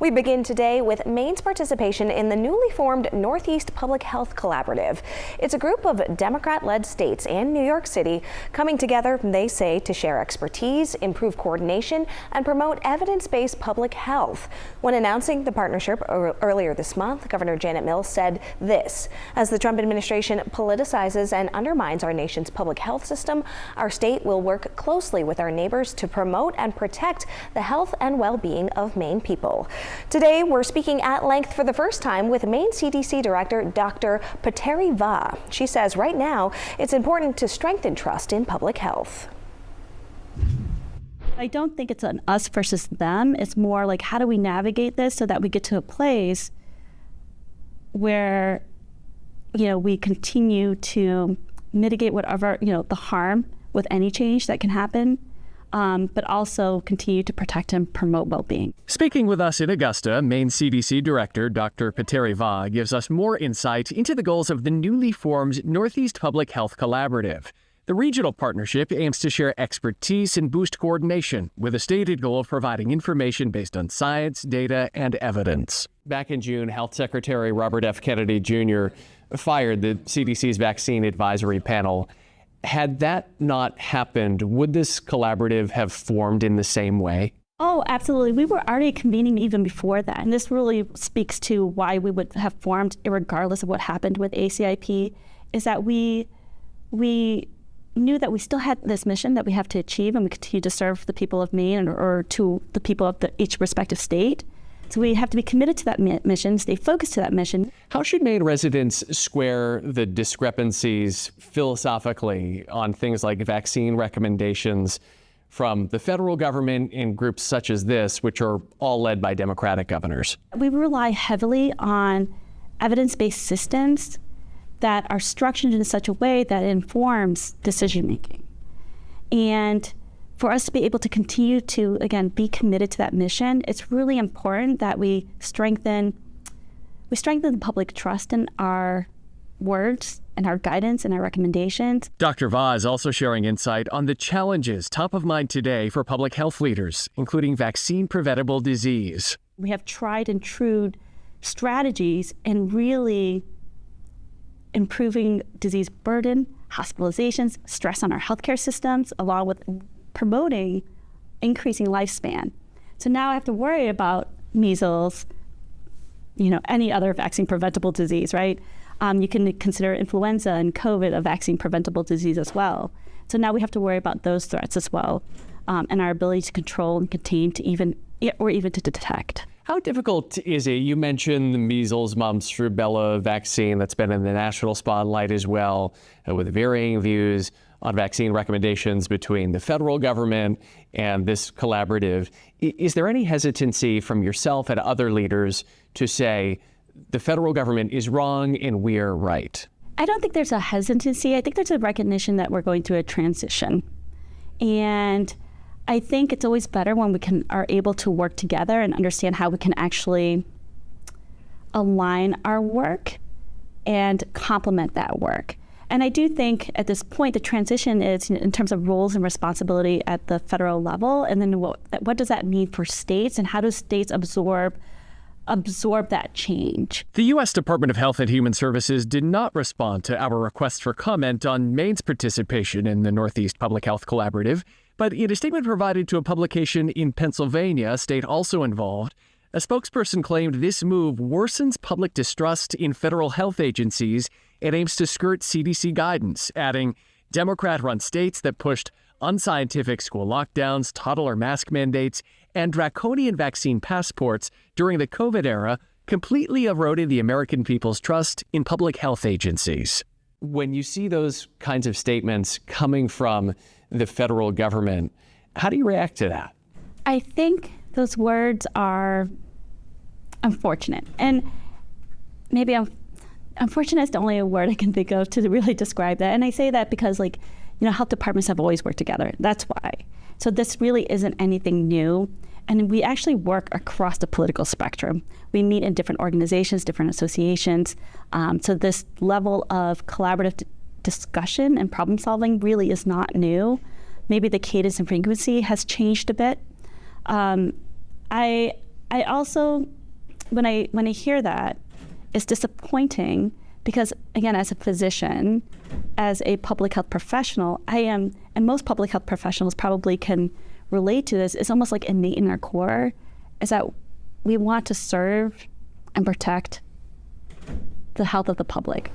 We begin today with Maine's participation in the newly formed Northeast Public Health Collaborative. It's a group of Democrat-led states and New York City coming together, they say, to share expertise, improve coordination, and promote evidence-based public health. When announcing the partnership earlier this month, Governor Janet Mills said this: as the Trump administration politicizes and undermines our nation's public health system, our state will work closely with our neighbors to promote and protect the health and well-being of Maine people. Today, we're speaking at length for the first time with Maine CDC Director Dr. Pateri Vah. She says right now it's important to strengthen trust in public health. I don't think it's an us versus them. It's more like, how do we navigate this so that we get to a place where, we continue to mitigate whatever, the harm with any change that can happen, but also continue to protect and promote well-being. Speaking with us in Augusta, Maine CDC Director Dr. Pateri Vah gives us more insight into the goals of the newly formed Northeast Public Health Collaborative. The regional partnership aims to share expertise and boost coordination, with a stated goal of providing information based on science, data, and evidence. Back in June, Health Secretary Robert F. Kennedy Jr. fired the CDC's vaccine advisory panel. Had that not happened, would this collaborative have formed in the same way? Oh, absolutely. We were already convening even before that. And this really speaks to why we would have formed, regardless of what happened with ACIP, is that we knew that we still had this mission that we have to achieve, and we continue to serve the people of Maine or to the people of each respective state. So we have to be committed to that mission, stay focused to that mission. How should Maine residents square the discrepancies philosophically on things like vaccine recommendations from the federal government and groups such as this, which are all led by Democratic governors? We rely heavily on evidence-based systems that are structured in such a way that it informs decision-making. And for us to be able to continue to, again, be committed to that mission, it's really important that we strengthen the public trust in our words and our guidance and our recommendations. Dr. Vah is also sharing insight on the challenges top of mind today for public health leaders, including vaccine-preventable disease. We have tried and true strategies in really improving disease burden, hospitalizations, stress on our healthcare systems, along with promoting increasing lifespan. So now I have to worry about measles, any other vaccine preventable disease, right? You can consider influenza and COVID a vaccine preventable disease as well. So now we have to worry about those threats as well, and our ability to control and contain to even to detect. How difficult is it? You mentioned the measles, mumps, rubella vaccine that's been in the national spotlight as well, with varying views on vaccine recommendations between the federal government and this collaborative. Is there any hesitancy from yourself and other leaders to say the federal government is wrong and we're right? I don't think there's a hesitancy. I think there's a recognition that we're going through a transition. And I think it's always better when we are able to work together and understand how we can actually align our work and complement that work. And I do think at this point, the transition is in terms of roles and responsibility at the federal level, and then what does that mean for states, and how do states absorb that change? The U.S. Department of Health and Human Services did not respond to our request for comment on Maine's participation in the Northeast Public Health Collaborative, but in a statement provided to a publication in Pennsylvania, a state also involved, a spokesperson claimed this move worsens public distrust in federal health agencies and aims to skirt CDC guidance, adding, Democrat-run states that pushed unscientific school lockdowns, toddler mask mandates, and draconian vaccine passports during the COVID era completely eroded the American people's trust in public health agencies. When you see those kinds of statements coming from the federal government, how do you react to that? I think those words are unfortunate. And maybe unfortunate is the only word I can think of to really describe that. And I say that because, health departments have always worked together. That's why. So this really isn't anything new. And we actually work across the political spectrum. We meet in different organizations, different associations. So this level of collaborative discussion and problem solving really is not new. Maybe the cadence and frequency has changed a bit. I I also, when I hear that, it's disappointing because, again, as a physician, as a public health professional, and most public health professionals probably can relate to this, it's almost like innate in our core, is that we want to serve and protect the health of the public.